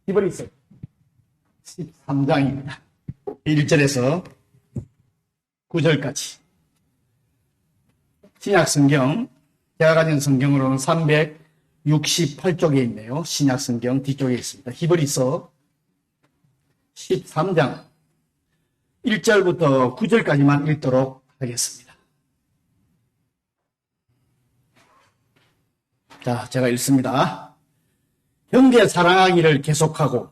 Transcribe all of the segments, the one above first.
히브리서 13장입니다. 1절에서 9절까지. 신약성경, 제가 가진 성경으로는 368쪽에 있네요. 신약성경 뒤쪽에 있습니다. 히브리서 13장 1절부터 9절까지만 읽도록 하겠습니다. 자, 제가 읽습니다. 형제 사랑하기를 계속하고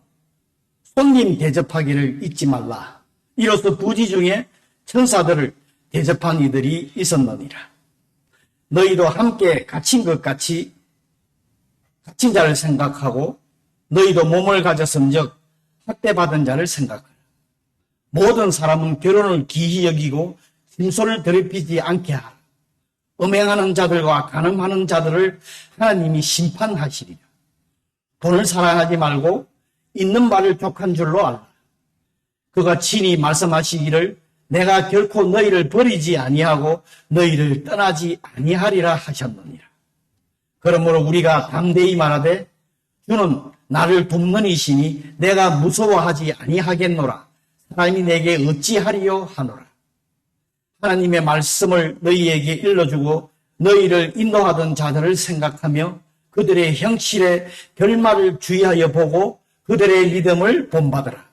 손님 대접하기를 잊지 말라. 이로써 부지 중에 천사들을 대접한 이들이 있었느니라. 너희도 함께 갇힌 것 같이 갇힌 자를 생각하고 너희도 몸을 가졌음즉 학대받은 자를 생각하라. 모든 사람은 결혼을 기히 여기고 심소를 더럽히지 않게 하라. 음행하는 자들과 간음하는 자들을 하나님이 심판하시리라. 돈을 사랑하지 말고 있는 바를 족한 줄로 알라. 그가 친히 말씀하시기를 내가 결코 너희를 버리지 아니하고 너희를 떠나지 아니하리라 하셨느니라. 그러므로 우리가 담대히 말하되 주는 나를 돕는 이시니 내가 무서워하지 아니하겠노라. 사람이 내게 어찌하리요 하노라. 하나님의 말씀을 너희에게 일러주고 너희를 인도하던 자들을 생각하며 그들의 형실의 결말을 주의하여 보고 그들의 믿음을 본받으라.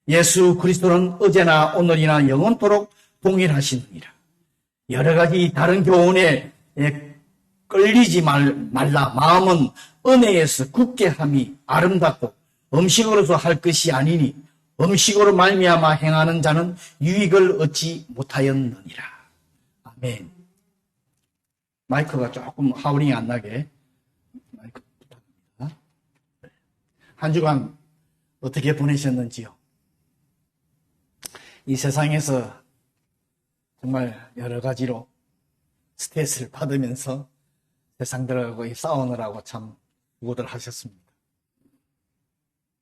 예수 그리스도는 어제나 오늘이나 영원토록 동일하시느니라. 여러 가지 다른 교훈에 끌리지 말라. 마음은 은혜에서 굳게 함이 아름답고 음식으로서 할 것이 아니니 음식으로 말미암아 행하는 자는 유익을 얻지 못하였느니라. 아멘. 마이크가 조금 하울링이 안 나게 마이크 부탁합니다. 한 주간 어떻게 보내셨는지요? 이 세상에서 정말 여러 가지로 스트레스를 받으면서 세상들하고 싸우느라고 참 수고들 하셨습니다.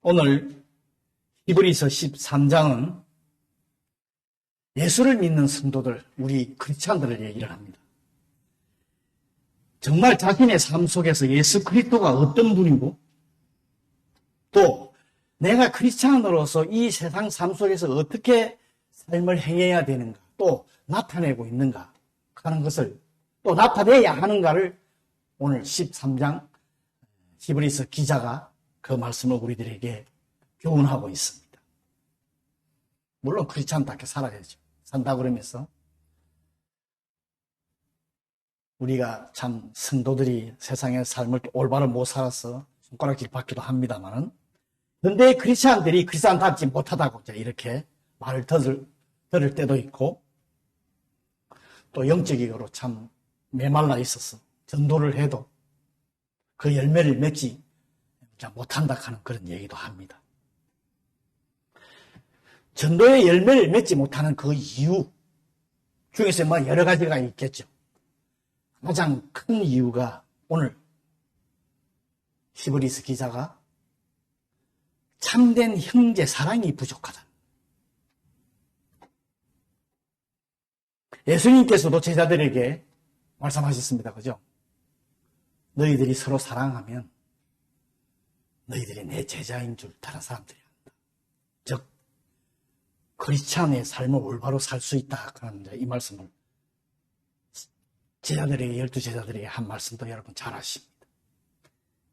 오늘 히브리서 13장은 예수를 믿는 성도들, 우리 크리스찬들을 얘기를 합니다. 정말 자신의 삶 속에서 예수 그리스도가 어떤 분이고 또 내가 크리스찬으로서 이 세상 삶 속에서 어떻게 삶을 행해야 되는가, 또 나타내고 있는가 하는 것을 또 나타내야 하는가를 오늘 13장 히브리서 기자가 그 말씀을 우리들에게 교훈하고 있습니다. 물론 크리스찬답게 살아야죠. 산다 그러면서 우리가 참 성도들이 세상의 삶을 올바로 못 살아서 손가락질 받기도 합니다만은 현대의 크리스찬들이 크리스찬답지 못하다고 이렇게 말을 들을 때도 있고 또 영적으로 참 메말라 있어서 전도를 해도 그 열매를 맺지 못한다 하는 그런 얘기도 합니다. 전도의 열매를 맺지 못하는 그 이유 중에서 뭐 여러 가지가 있겠죠. 가장 큰 이유가 오늘 히브리서 기자가 참된 형제 사랑이 부족하다. 예수님께서도 제자들에게 말씀하셨습니다. 그죠? 너희들이 서로 사랑하면 너희들이 내 제자인 줄 다른 사람들이 안다. 즉 크리스찬의 삶을 올바로 살 수 있다 하는 이 말씀을 제자들에게 12제자들에게 한 말씀도 여러분 잘 아십니다.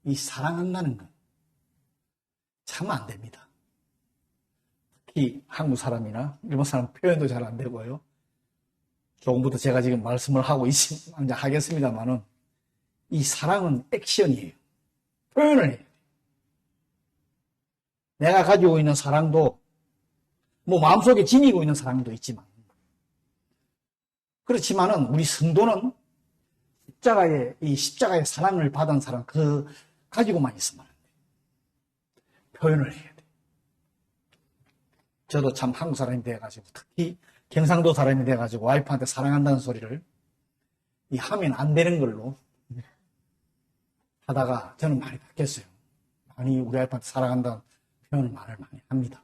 이 사랑한다는 건 참 안 됩니다. 특히 한국 사람이나 일본 사람 표현도 잘 안 되고요. 조금부터 제가 지금 말씀을 하겠습니다만은 이 사랑은 액션이에요. 표현을 해요. 내가 가지고 있는 사랑도 뭐 마음속에 지니고 있는 사랑도 있지만 그렇지만은 우리 성도는 십자가의 사랑을 받은 사람 그 가지고만 있으면 안 돼요. 표현을 해야 돼요. 저도 참 한국 사람이 돼가지고 특히 경상도 사람이 돼가지고 와이프한테 사랑한다는 소리를 하면 안 되는 걸로 하다가 저는 많이 바뀌었어요. 많이 우리 와이프한테 사랑한다는 표현을 말을 많이 합니다.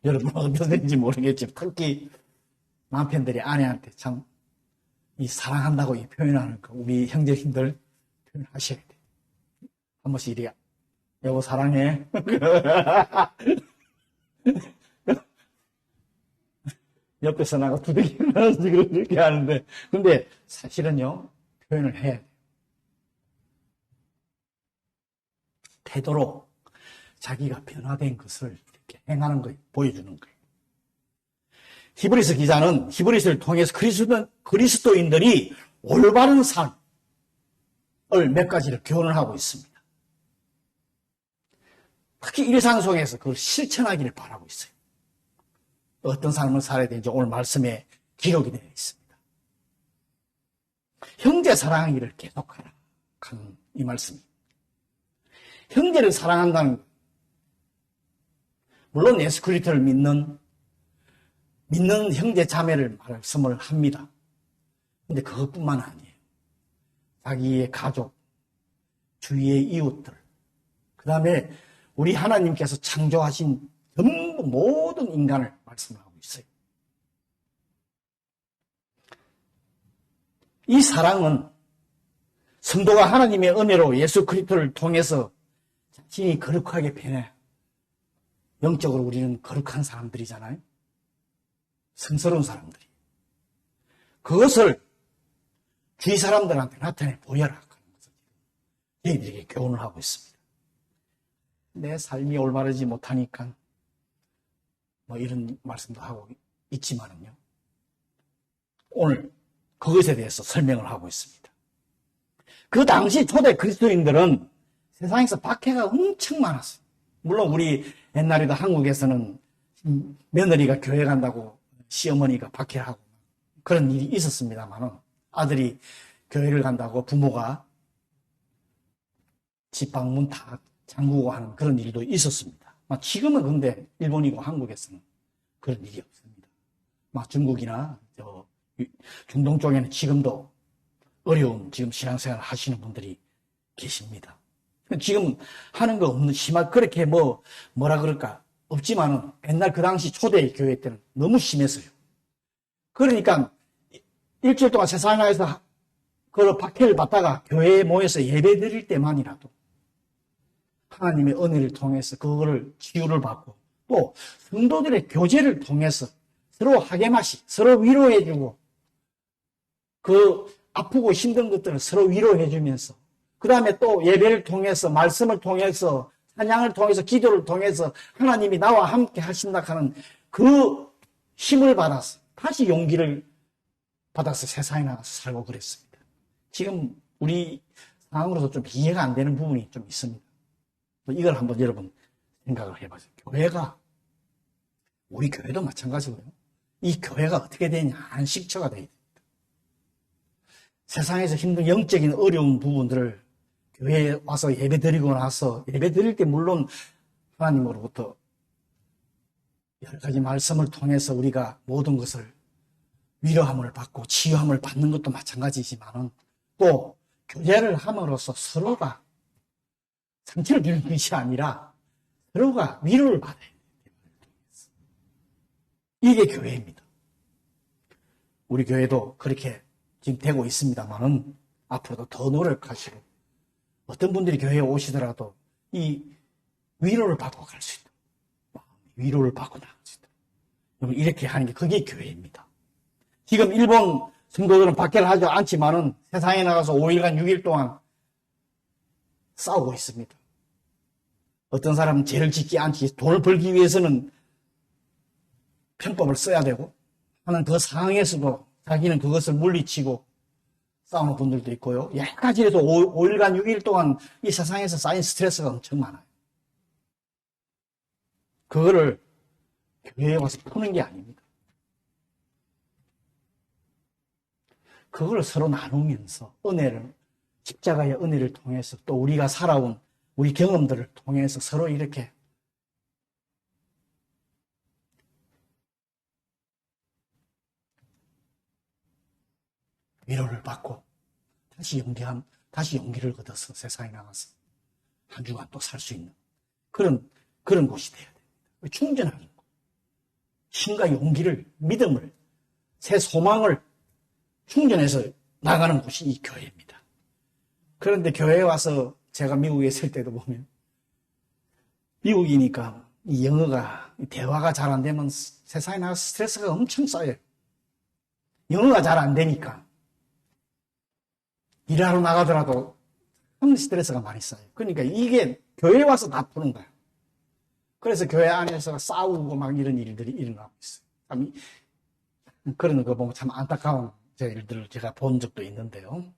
여러분은 어떠신지 모르겠지만 특히 남편들이 아내한테 참 이 사랑한다고 이 표현하는 거 우리 형제님들 표현하셔야 돼요. 한 번씩 이래야 여보, 사랑해. 옆에서 나가 두들기를 하면서 그렇게 하는데, 근데 사실은요, 표현을 해야 돼요. 태도로 자기가 변화된 것을 이렇게 행하는 거예요. 보여주는 거예요. 히브리서 기자는 히브리서를 통해서 그리스도인들이 올바른 삶을 몇 가지를 교훈을 하고 있습니다. 특히 일상 속에서 그걸 실천하기를 바라고 있어요. 어떤 삶을 살아야 되는지 오늘 말씀에 기록이 되어 있습니다. 형제 사랑하기를 계속하라 하는 이 말씀입니다. 형제를 사랑한다는 것. 물론 예수 그리스도를 믿는 형제 자매를 말씀을 합니다. 근데 그것뿐만 아니에요. 자기의 가족, 주위의 이웃들, 그 다음에 우리 하나님께서 창조하신 전부 모든 인간을 말씀하고 있어요. 이 사랑은 성도가 하나님의 은혜로 예수 그리스도를 통해서 자신이 거룩하게 변해. 영적으로 우리는 거룩한 사람들이잖아요. 성스러운 사람들이. 그것을 주위 사람들한테 나타내 보여라 하는 것을 저희들에게 교훈을 하고 있습니다. 내 삶이 올바르지 못하니까 뭐 이런 말씀도 하고 있지만은요. 오늘 그것에 대해서 설명을 하고 있습니다. 그 당시 초대 그리스도인들은 세상에서 박해가 엄청 많았어요. 물론 우리 옛날에도 한국에서는 며느리가 교회 간다고 시어머니가 박해를 하고 그런 일이 있었습니다만 아들이 교회를 간다고 부모가 집 방문 다 잠그고 하는 그런 일도 있었습니다. 지금은 근데 일본이고 한국에서는 그런 일이 없습니다. 중국이나 중동 쪽에는 지금도 어려운 지금 신앙생활을 하시는 분들이 계십니다. 지금 하는 거 없는 그렇게 뭐라 그럴까 없지만은 옛날 그 당시 초대 교회 때는 너무 심했어요. 그러니까 일주일 동안 세상에서 그 박해를 받다가 교회에 모여서 예배 드릴 때만이라도 하나님의 은혜를 통해서 그거를 치유를 받고 또 성도들의 교제를 통해서 서로 하게마시 서로 위로해주고 그 아프고 힘든 것들을 서로 위로해주면서 그 다음에 또 예배를 통해서 말씀을 통해서 찬양을 통해서 기도를 통해서 하나님이 나와 함께 하신다 하는 그 힘을 받아서 다시 용기를 받아서 세상에 나가서 살고 그랬습니다. 지금 우리 상황으로서 좀 이해가 안 되는 부분이 좀 있습니다. 이걸 한번 여러분 생각을 해보세요. 우리 교회도 마찬가지고요. 이 교회가 어떻게 되냐? 안식처가 되어야 됩니다. 세상에서 힘든 영적인 어려운 부분들을 교회에 와서 예배 드리고 나서 예배 드릴 때 물론 하나님으로부터 여러 가지 말씀을 통해서 우리가 모든 것을 위로함을 받고 치유함을 받는 것도 마찬가지지만은 또 교제를 함으로써 서로가 상처를 주는 것이 아니라 서로가 위로를 받아야 돼요. 이게 교회입니다. 우리 교회도 그렇게 지금 되고 있습니다만은 앞으로도 더 노력하시고 어떤 분들이 교회에 오시더라도 이 위로를 받고 갈 수 있다. 위로를 받고 나갈 수 있다. 이렇게 하는 게 그게 교회입니다. 지금 일본 성도들은 박해를 하지 않지만은 세상에 나가서 5일간 6일 동안 싸우고 있습니다. 어떤 사람은 죄를 짓지 않지 돈을 벌기 위해서는 편법을 써야 되고 하는 그 상황에서도 자기는 그것을 물리치고 싸우는 분들도 있고요. 여러 가지에서 5일간 6일 동안 이 세상에서 쌓인 스트레스가 엄청 많아요. 그거를 교회에 와서 푸는 게 아닙니다. 그걸 서로 나누면서 십자가의 은혜를 통해서 또 우리가 살아온 우리 경험들을 통해서 서로 이렇게 위로를 받고 다시 용기를 얻어서 세상에 나가서 한 주간 또 살 수 있는 그런 곳이 돼야 됩니다. 충전하는 것. 힘과 용기를, 믿음을, 새 소망을 충전해서 나가는 곳이 이 교회입니다. 그런데 교회에 와서 제가 미국에 있을 때도 보면 미국이니까 이 영어가, 대화가 잘 안 되면 세상에 나가 스트레스가 엄청 쌓여요. 영어가 잘 안 되니까 일하러 나가더라도 스트레스가 많이 쌓여요. 그러니까 이게 교회에 와서 다 푸는 거야. 그래서 교회 안에서 싸우고 막 이런 일들이 일어나고 있어요. 참 그런 거 보면 참 안타까운 일들을 제가 본 적도 있는데요.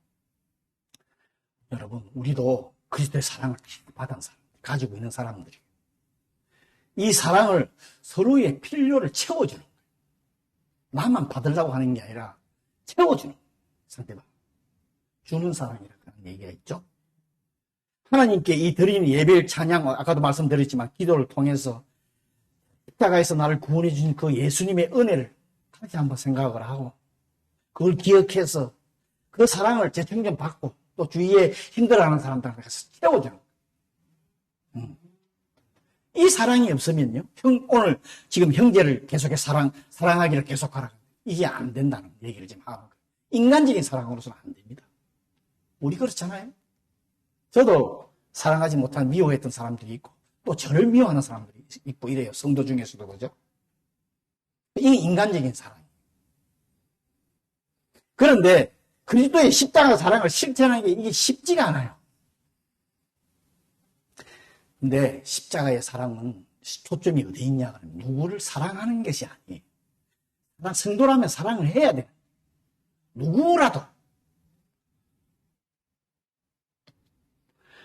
여러분, 우리도 그리스도의 사랑을 받은 사람, 가지고 있는 사람들이 이 사랑을 서로의 필요를 채워주는 거예요. 나만 받으려고 하는 게 아니라 채워주는 거예요. 상대방. 주는 사랑이라는 얘기가 있죠. 하나님께 이 드리는 예배의 찬양, 아까도 말씀드렸지만 기도를 통해서 십자가에서 나를 구원해 주신 그 예수님의 은혜를 다시 한번 생각을 하고 그걸 기억해서 그 사랑을 재충전 받고 또 주위에 힘들어하는 사람들한테 채워주는 거예요. 이 사랑이 없으면요, 오늘 지금 형제를 계속해서 사랑하기를 계속하라. 이게 안 된다는 얘기를 지금 하는 거예요. 인간적인 사랑으로서는 안 됩니다. 우리 그렇잖아요. 저도 사랑하지 못한 미워했던 사람들이 있고 또 저를 미워하는 사람들이 있고 이래요. 성도 중에서도 그죠? 이게 인간적인 사랑이에요. 그런데 그리스도의 십자가 사랑을 실천하는 게 이게 쉽지가 않아요. 근데 십자가의 사랑은 초점이 어디 있냐? 누구를 사랑하는 것이 아니에요. 성도라면 사랑을 해야 돼요. 누구라도.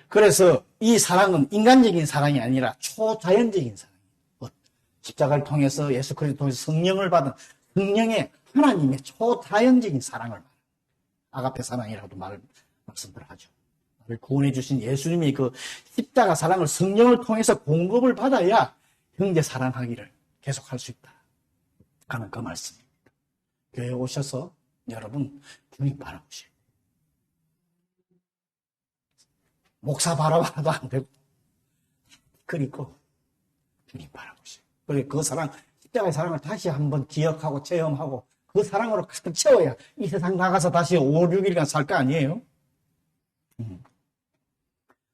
그래서 이 사랑은 인간적인 사랑이 아니라 초자연적인 사랑이에요. 십자가를 통해서 예수 그리스도를 통해서 성령을 받은 성령의 하나님의 초자연적인 사랑을 아가페 사랑이라고도 말씀을 하죠. 나를 구원해 주신 예수님이 그 십자가 사랑을 성령을 통해서 공급을 받아야 형제 사랑하기를 계속할 수 있다 하는 그 말씀입니다. 교회에 오셔서 여러분 주님 바라보세요. 목사 바라봐도 안 되고 그리고 주님 바라보세요. 그리고 그 사랑, 십자가의 사랑을 다시 한번 기억하고 체험하고 그 사랑으로 가득 채워야 이 세상 나가서 다시 5, 6일간 살 거 아니에요?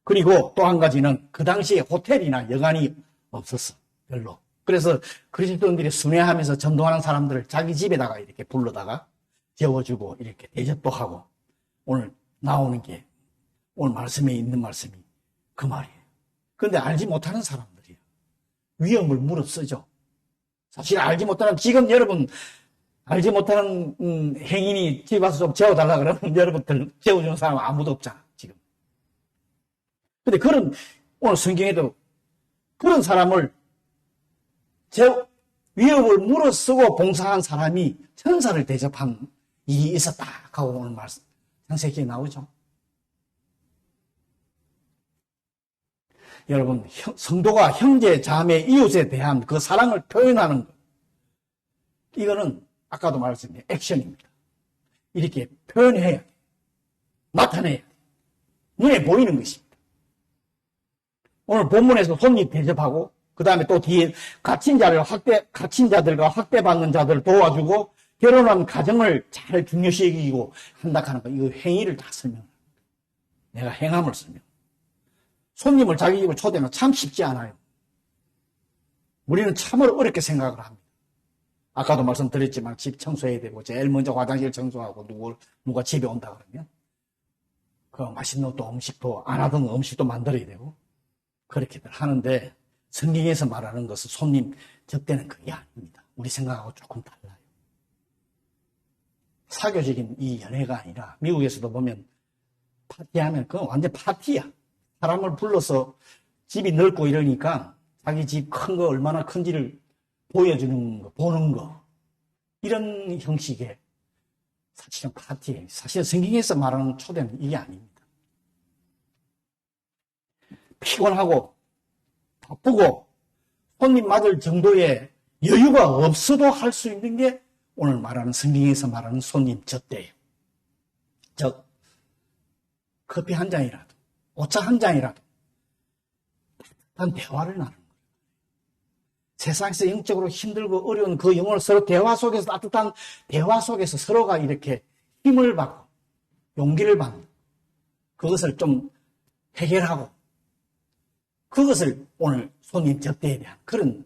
그리고 또 한 가지는 그 당시에 호텔이나 여관이 없었어. 별로. 그래서 그리스도인들이 순회하면서 전도하는 사람들을 자기 집에다가 이렇게 불러다가 재워주고 이렇게 대접도 하고 오늘 나오는 게 오늘 말씀에 있는 말씀이 그 말이에요. 그런데 알지 못하는 사람들이에요. 위험을 무릅쓰죠. 사실 알지 못하는, 지금 여러분 알지 못하는 행인이 집에 와서 좀 재워달라 그러면 여러분들 재워주는 사람 아무도 없잖아 지금. 근데 오늘 성경에도 그런 사람을 위협을 물어쓰고 봉사한 사람이 천사를 대접한 일이 있었다 하고 오늘 말씀 창세기에 나오죠. 여러분, 성도가 형제, 자매, 이웃에 대한 그 사랑을 표현하는 것, 이거는 아까도 말했습니다. 액션입니다. 이렇게 표현해야 돼. 나타내야 돼. 눈에 보이는 것입니다. 오늘 본문에서 손님 대접하고 그 다음에 또 뒤에 갇힌 자들과 학대받는 자들을 도와주고 결혼한 가정을 잘 중요시 여기고 한다 하는 거, 이거 행위를 다 설명합니다. 내가 행함을 설명. 손님을 자기 집을 초대하면 참 쉽지 않아요. 우리는 참으로 어렵게 생각을 합니다. 아까도 말씀드렸지만 집 청소해야 되고 제일 먼저 화장실 청소하고 누가 집에 온다 그러면 그 맛있는 또 음식도 안 하던 음식도 만들어야 되고 그렇게들 하는데 성경에서 말하는 것은 손님 접대는 그게 아닙니다. 우리 생각하고 조금 달라요. 사교적인 이 연애가 아니라 미국에서도 보면 파티하면 그건 완전 파티야. 사람을 불러서 집이 넓고 이러니까 자기 집 큰 거 얼마나 큰지를 보여주는 거, 보는 거. 이런 형식의 사실은 파티예요. 사실 성경에서 말하는 초대는 이게 아닙니다. 피곤하고 바쁘고 손님 맞을 정도의 여유가 없어도 할 수 있는 게 오늘 말하는 성경에서 말하는 손님 접대예요. 즉 커피 한 잔이라도 오차 한 잔이라도 따뜻한 대화를 나누는 거예요. 세상에서 영적으로 힘들고 어려운 그 영혼을 서로 대화 속에서 따뜻한 대화 속에서 서로가 이렇게 힘을 받고 용기를 받는 그것을 좀 해결하고 그것을 오늘 손님 접대에 대한 그런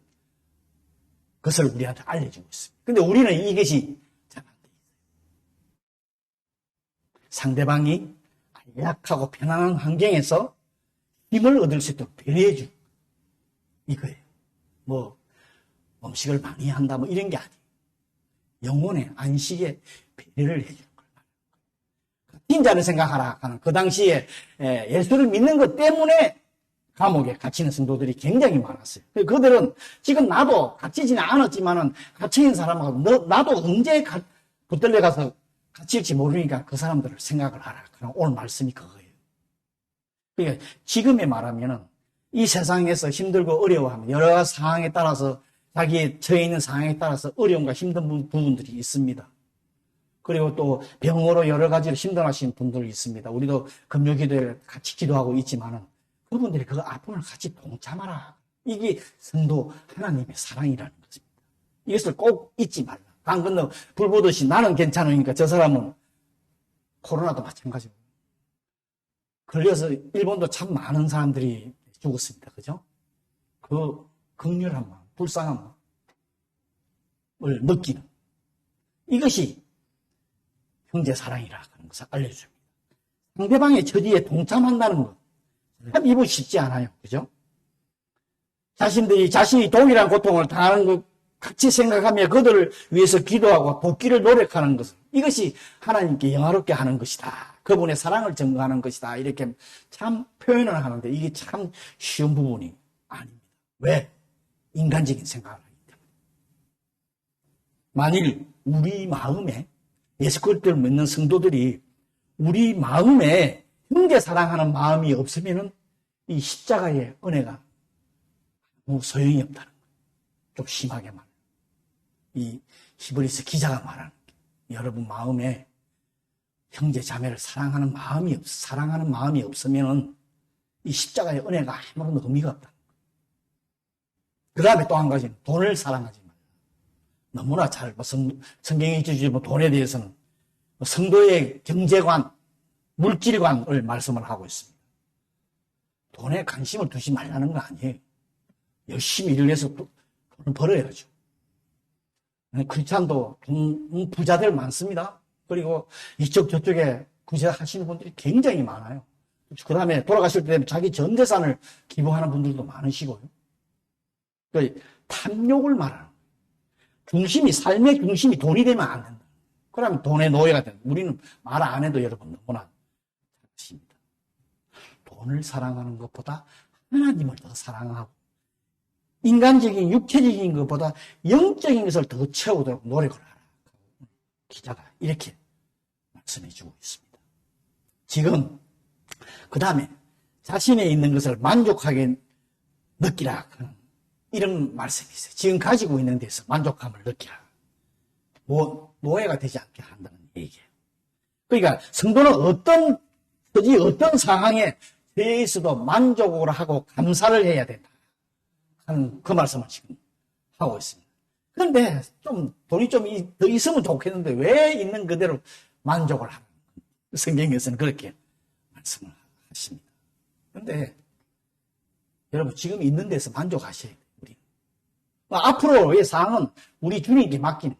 것을 우리한테 알려주고 있습니다. 근데 우리는 이것이 잘 안 돼 있어요. 상대방이 약하고 편안한 환경에서 힘을 얻을 수 있도록 배려해주고 이거예요. 뭐 음식을 많이 한다 뭐 이런 게 아니에요. 영혼의 안식에 배려를 해주는 거예요. 빈자를 생각하라 하는 그 당시에 예수를 믿는 것 때문에 감옥에 갇히는 성도들이 굉장히 많았어요. 그들은 지금 나도 갇히지는 않았지만은 갇혀있는 사람하고 나도 언제 붙들려 가서 갇힐지 모르니까 그 사람들을 생각을 하라. 그럼 오늘 말씀이 그거예요. 그러니까 지금에 말하면은 이 세상에서 힘들고 어려워하면 여러 상황에 따라서 자기의 처해 있는 상황에 따라서 어려움과 힘든 부분들이 있습니다. 그리고 또 병으로 여러 가지로 힘들어하시는 분들이 있습니다. 우리도 금요기도에 같이 기도하고 있지만은 그분들이 그 아픔을 같이 동참하라. 이게 성도 하나님의 사랑이라는 것입니다. 이것을 꼭 잊지 말라. 강 건너 불 보듯이 나는 괜찮으니까 저 사람은 코로나도 마찬가지고. 걸려서 일본도 참 많은 사람들이 죽었습니다. 그죠? 그 극렬한 마음, 불쌍한 마음을 느끼는 이것이 형제 사랑이라 하는 것을 알려줍니다. 상대방의 처지에 동참한다는 것. 참 이거 쉽지 않아요. 그죠? 자신이 동일한 고통을 당하는 것 같이 생각하며 그들을 위해서 기도하고 돕기를 노력하는 것은 이것이 하나님께 영화롭게 하는 것이다. 그분의 사랑을 증거하는 것이다. 이렇게 참 표현을 하는데 이게 참 쉬운 부분이 아닙니다. 왜? 인간적인 생각을 하기 때문에. 만일 우리 마음에 예수 그리스도를 믿는 성도들이 우리 마음에 형제 사랑하는 마음이 없으면은 이 십자가의 은혜가 아무 소용이 없다는 거예요. 좀 심하게 말해요. 이 히브리서 기자가 말하는 거예요. 여러분 마음에 형제 자매를 사랑하는 마음이 없으면은 이 십자가의 은혜가 아무런 의미가 없다. 그 다음에 또 한 가지는 돈을 사랑하지 말라. 너무나 잘 성경이 주시는 돈에 대해서는 성도의 경제관, 물질관을 말씀을 하고 있습니다. 돈에 관심을 두지 말라는 거 아니에요. 열심히 일을 해서 돈을 벌어야죠. 크리스찬도 부자들 많습니다. 그리고 이쪽 저쪽에 구제하시는 분들이 굉장히 많아요. 그 다음에 돌아가실 때 되면 자기 전 재산을 기부하는 분들도 많으시고요. 그러니까 탐욕을 말하는 거예요. 삶의 중심이 돈이 되면 안 된다. 그러면 돈의 노예가 된다. 우리는 말 안 해도 여러분 너무나 잘하십니다. 돈을 사랑하는 것보다 하나님을 더 사랑하고 인간적인 육체적인 것보다 영적인 것을 더 채우도록 노력을 하라. 기자가 이렇게 말씀해 주고 있습니다. 지금 그 다음에 자신에 있는 것을 만족하게 느끼라. 이런 말씀이 있어요. 지금 가지고 있는 데서 만족감을 느끼라. 노예가 되지 않게 한다는 얘기예요. 그러니까 성도는 어떤 상황에 대해서도 만족을 하고 감사를 해야 된다 하는 그 말씀을 지금 하고 있습니다. 그런데 돈이 좀 더 있으면 좋겠는데 왜 있는 그대로 만족을 하는 거예요? 성경에서는 그렇게 말씀을 하십니다. 그런데 여러분 지금 있는 데서 만족하셔야 돼요. 우리 앞으로의 상황은 우리 주님께 맡기는.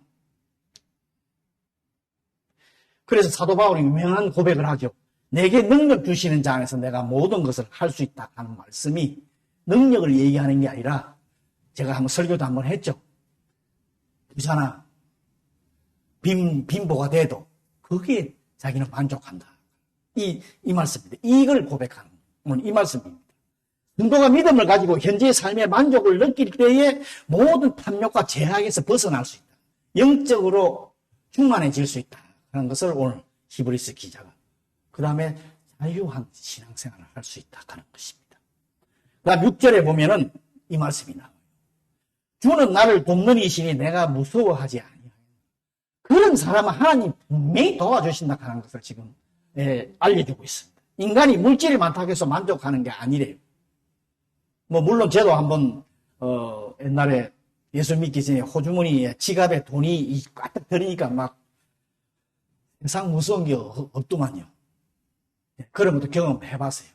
그래서 사도 바울이 유명한 고백을 하죠. 내게 능력 주시는 자 안에서 내가 모든 것을 할 수 있다 하는 말씀이 능력을 얘기하는 게 아니라 제가 한번 설교도 한번 했죠. 부자나 빈보가 돼도 거기에 자기는 만족한다. 이 말씀입니다. 이걸 고백하는 오늘 이 말씀입니다. 성도가 믿음을 가지고 현재의 삶의 만족을 느낄 때에 모든 탐욕과 제약에서 벗어날 수 있다. 영적으로 충만해질 수 있다 하는 것을 오늘 히브리서 기자가 그 다음에 자유한 신앙생활을 할 수 있다 하는 것입니다. 그 다음 6절에 보면은 이 말씀이 나와요. 주는 나를 돕는 이시니 내가 무서워하지 아니하요. 그런 사람은 하나님 분명히 도와주신다 하는 것을 지금 알려주고 있습니다. 인간이 물질이 많다고 해서 만족하는 게 아니래요. 물론 저도 한번 옛날에 예수 믿기 전에 호주머니에 지갑에 돈이 꽉 들으니까 막 세상 무서운 게 없더만요. 그런 것도 경험해봤어요.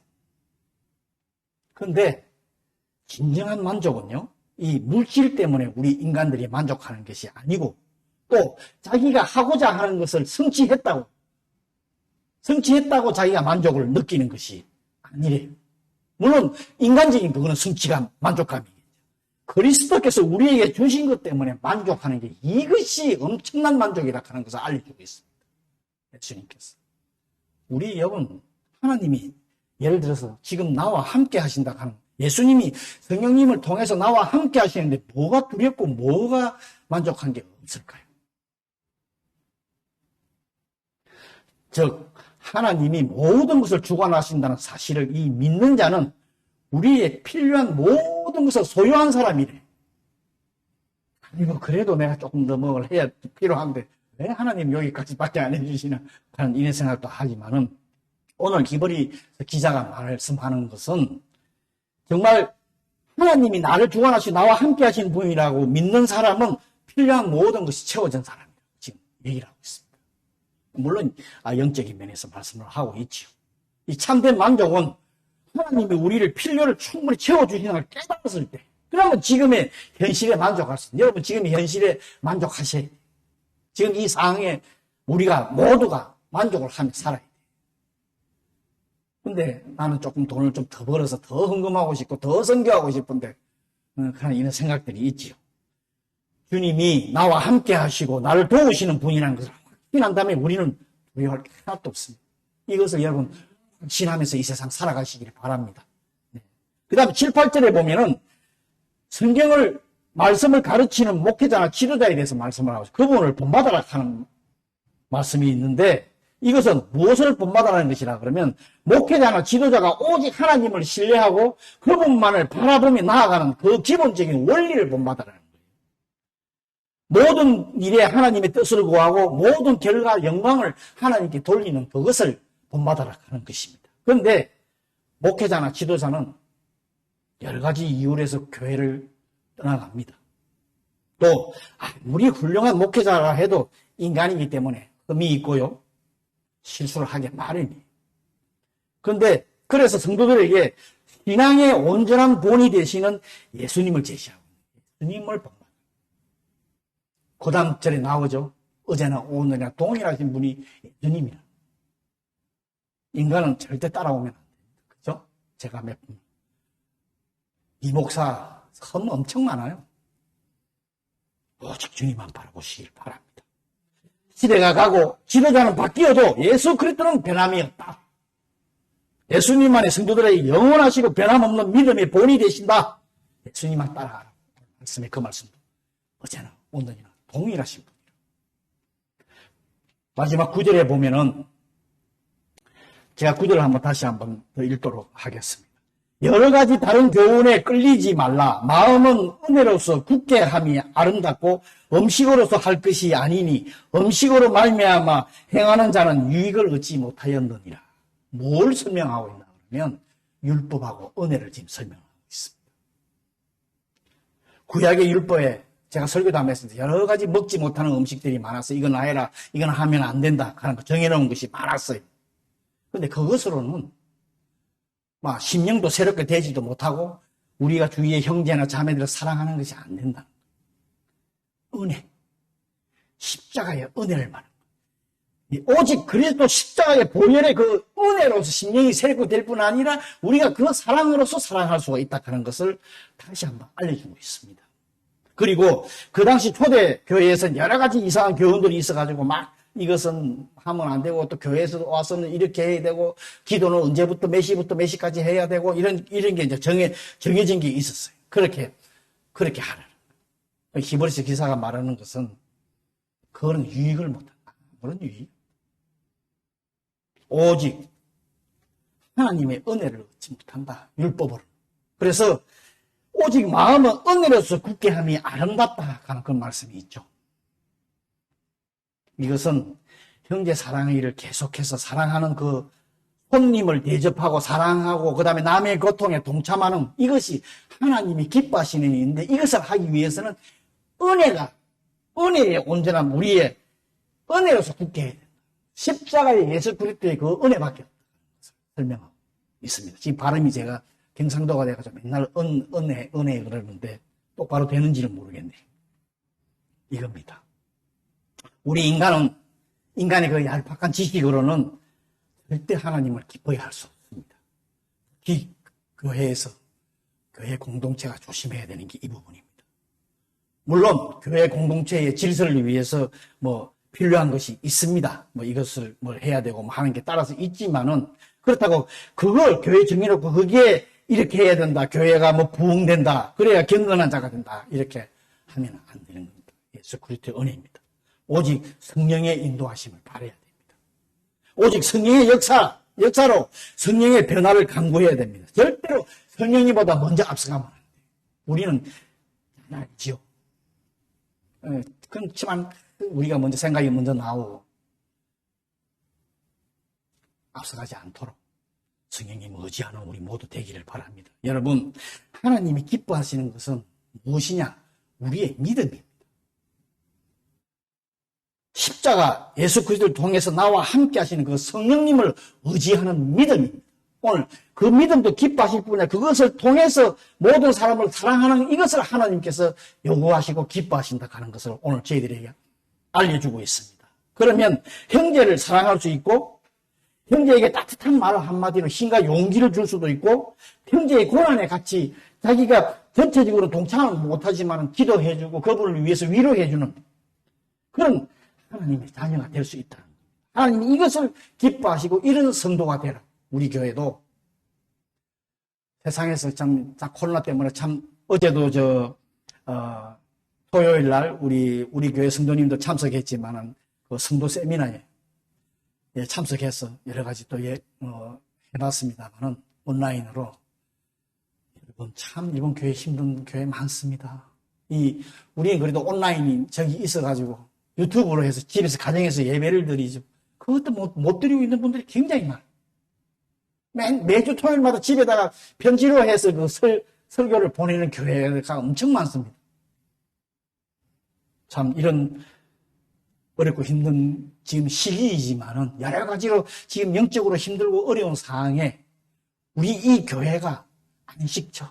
그런데 진정한 만족은요, 이 물질 때문에 우리 인간들이 만족하는 것이 아니고, 또 자기가 하고자 하는 것을 성취했다고 자기가 만족을 느끼는 것이 아니래요. 물론 인간적인 그거는 성취감, 만족감이겠죠. 그리스도께서 우리에게 주신 것 때문에 만족하는 게 이것이 엄청난 만족이라 하는 것을 알려주고 있습니다. 예수님께서. 우리 여러분, 하나님이 예를 들어서 지금 나와 함께 하신다 하는, 예수님이 성령님을 통해서 나와 함께 하시는데 뭐가 두렵고 뭐가 만족한 게 없을까요? 즉 하나님이 모든 것을 주관하신다는 사실을 이 믿는 자는 우리의 필요한 모든 것을 소유한 사람이래. 아니 그래도 내가 조금 더 뭘 해야 필요한데 왜 하나님 여기까지밖에 안 해주시나 하는 이런 생각도 하지만은, 오늘 기버리 기자가 말씀하는 것은 정말 하나님이 나를 주관하시고 나와 함께 하시는 분이라고 믿는 사람은 필요한 모든 것이 채워진 사람이라고 지금 얘기를 하고 있습니다. 물론 영적인 면에서 말씀을 하고 있죠. 이 참된 만족은 하나님이 우리를 필요를 충분히 채워주시는 걸 깨달았을 때, 그러면 지금의 현실에 만족할 수 있어요. 여러분 지금의 현실에 만족하셔야 돼요. 지금 이 상황에 우리가 모두가 만족을 하며 살아야 돼요. 근데 나는 조금 돈을 좀 더 벌어서 더 헌금하고 싶고 더 선교하고 싶은데 그런 이런 생각들이 있지요. 주님이 나와 함께 하시고 나를 도우시는 분이라는 것을 확신한다면 우리는 두려워할 게 하나도 없습니다. 이것을 여러분 확신하면서 이 세상 살아가시길 바랍니다. 그 다음에 7, 8절에 보면은 성경을 말씀을 가르치는 목회자나 지도자에 대해서 말씀을 하고 그분을 본받아라 하는 말씀이 있는데, 이것은 무엇을 본받아라는 것이라 그러면 목회자나 지도자가 오직 하나님을 신뢰하고 그분만을 바라보며 나아가는 그 기본적인 원리를 본받아라는 거예요. 모든 일에 하나님의 뜻을 구하고 모든 결과 영광을 하나님께 돌리는 그것을 본받아라 하는 것입니다. 그런데 목회자나 지도자는 여러 가지 이유로 해서 교회를 떠나갑니다. 또 아무리 훌륭한 목회자라 해도 인간이기 때문에 흠이 있고요, 실수를 하게 마련이에요. 그런데 그래서 성도들에게 신앙의 온전한 본이 되시는 예수님을 제시하고 예수님을 본받아요. 그 다음 절에 나오죠. 어제나 오늘이나 동일하신 분이 예수님이라. 인간은 절대 따라오면 안 됩니다. 그죠? 제가 몇 분. 이 목사 흠 엄청 많아요. 오직 주님만 바라보시길 바랍니다. 시대가 가고 지도자는 바뀌어도 예수 그리스도는 변함이 없다. 예수님만의 성도들에게 영원하시고 변함없는 믿음의 본이 되신다. 예수님만 따라가라. 말씀에 그 말씀도 어제나 오늘이나 동일하신 분이라. 마지막 9절에 보면은 제가 9절을 다시 한번 더 읽도록 하겠습니다. 여러 가지 다른 교훈에 끌리지 말라. 마음은 은혜로서 굳게 함이 아름답고 음식으로서 할 것이 아니니 음식으로 말미암아 행하는 자는 유익을 얻지 못하였느니라. 뭘 설명하고 있나 그러면 율법하고 은혜를 지금 설명하고 있습니다. 구약의 율법에 제가 설교도 하면서 여러 가지 먹지 못하는 음식들이 많아서 이건 해라, 이건 하면 안 된다 하는 거 정해놓은 것이 많았어요. 그런데 그것으로는 심령도 새롭게 되지도 못하고 우리가 주위의 형제나 자매들을 사랑하는 것이 안 된다. 은혜, 십자가의 은혜를 말하는 거예요. 오직 그리스도 십자가의 보혈의 그 은혜로서 심령이 새롭게 될 뿐 아니라 우리가 그 사랑으로서 사랑할 수가 있다 하는 것을 다시 한번 알려주고 있습니다. 그리고 그 당시 초대 교회에서는 여러 가지 이상한 교훈들이 있어가지고 이것은 하면 안 되고 또 교회에서 와서는 이렇게 해야 되고 기도는 언제부터 몇 시부터 몇 시까지 해야 되고 이런 게 이제 정해진 게 있었어요. 그렇게 하라. 히브리서 기사가 말하는 것은 그거는 유익을 못한다. 그런 유익. 오직 하나님의 은혜를 얻지 못한다. 율법으로. 그래서 오직 마음은 은혜로서 굳게 함이 아름답다 하는 그런 말씀이 있죠. 이것은 형제 사랑의 일을 계속해서 사랑하는 그 손님을 대접하고 사랑하고 그 다음에 남의 고통에 동참하는 이것이 하나님이 기뻐하시는 일인데, 이것을 하기 위해서는 은혜의 온전한 우리의 은혜로서 굳게 해야 된다. 십자가의 예수 그리스도의 그 은혜밖에 없다. 설명하고 있습니다. 지금 발음이 제가 경상도가 돼가지고 맨날 은혜 그러는데 똑바로 되는지는 모르겠네. 이겁니다. 우리 인간의 그 얄팍한 지식으로는 절대 하나님을 기뻐해 할 수 없습니다. 교회에서, 교회 공동체가 조심해야 되는 게 이 부분입니다. 물론, 교회 공동체의 질서를 위해서 필요한 것이 있습니다. 이것을 해야 되고 하는 게 따라서 있지만은, 그렇다고 그걸 교회 정해놓고 거기에 이렇게 해야 된다. 교회가 부흥된다. 그래야 경건한 자가 된다. 이렇게 하면 안 되는 겁니다. 예수 그리스도의 은혜입니다. 오직 성령의 인도하심을 바라야 됩니다. 오직 성령의 역사로 성령의 변화를 강구해야 됩니다. 절대로 성령님보다 먼저 앞서가면 안 돼요. 우리는 알지요. 그렇지만 우리가 생각이 먼저 나오고 앞서가지 않도록 성령님 의지하는 우리 모두 되기를 바랍니다. 여러분, 하나님이 기뻐하시는 것은 무엇이냐? 우리의 믿음입니다. 십자가 예수 그리스도를 통해서 나와 함께 하시는 그 성령님을 의지하는 믿음입니다. 오늘 그 믿음도 기뻐하실 뿐 아니라 그것을 통해서 모든 사람을 사랑하는 이것을 하나님께서 요구하시고 기뻐하신다 하는 것을 오늘 저희들에게 알려주고 있습니다. 그러면 형제를 사랑할 수 있고 형제에게 따뜻한 말 한마디로 힘과 용기를 줄 수도 있고 형제의 고난에 같이 자기가 전체적으로 동참을 못하지만 기도해주고 그분을 위해서 위로해주는 그런 하나님의 자녀가 될 수 있다. 하나님이 이것을 기뻐하시고 이런 성도가 되라. 우리 교회도 세상에서 참 코로나 때문에 참 어제도 토요일 날 우리 교회 성도님도 참석했지만은 그 성도 세미나에 참석해서 여러 가지 또 해봤습니다만은 온라인으로 여러분 참 이번 교회 힘든 교회 많습니다. 우리 그래도 온라인이 저기 있어가지고 유튜브로 해서 집에서 가정에서 예배를 드리죠. 그것도 못 드리고 있는 분들이 굉장히 많아요. 매주 토요일마다 집에다가 편지로 해서 그 설교를 보내는 교회가 엄청 많습니다. 참 이런 어렵고 힘든 지금 시기이지만은 여러 가지로 지금 영적으로 힘들고 어려운 상황에 우리 이 교회가 안 식죠.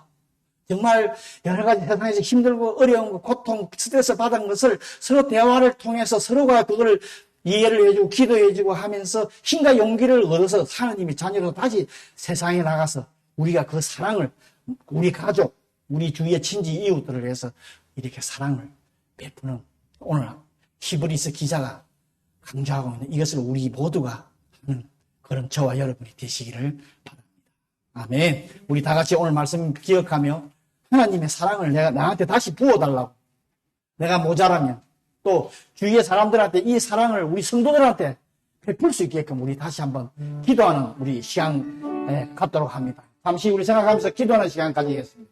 정말 여러 가지 세상에서 힘들고 어려운 거, 고통, 스트레스 받은 것을 서로 대화를 통해서 서로가 그걸 이해를 해주고 기도해주고 하면서 힘과 용기를 얻어서 하나님의 자녀로 다시 세상에 나가서 우리가 그 사랑을 우리 가족, 우리 주위의 친지 이웃들을 위해서 이렇게 사랑을 베푸는 오늘 히브리서 기자가 강조하고 있는 이것을 우리 모두가 하는 그런 저와 여러분이 되시기를 바랍니다. 아멘. 우리 다 같이 오늘 말씀 기억하며 하나님의 사랑을 나한테 다시 부어달라고 내가 모자라면 또 주위의 사람들한테 이 사랑을 우리 성도들한테 베풀 수 있게끔 우리 다시 한번 기도하는 우리 시간 갖도록 합니다. 잠시 우리 생각하면서 기도하는 시간 가지겠습니다.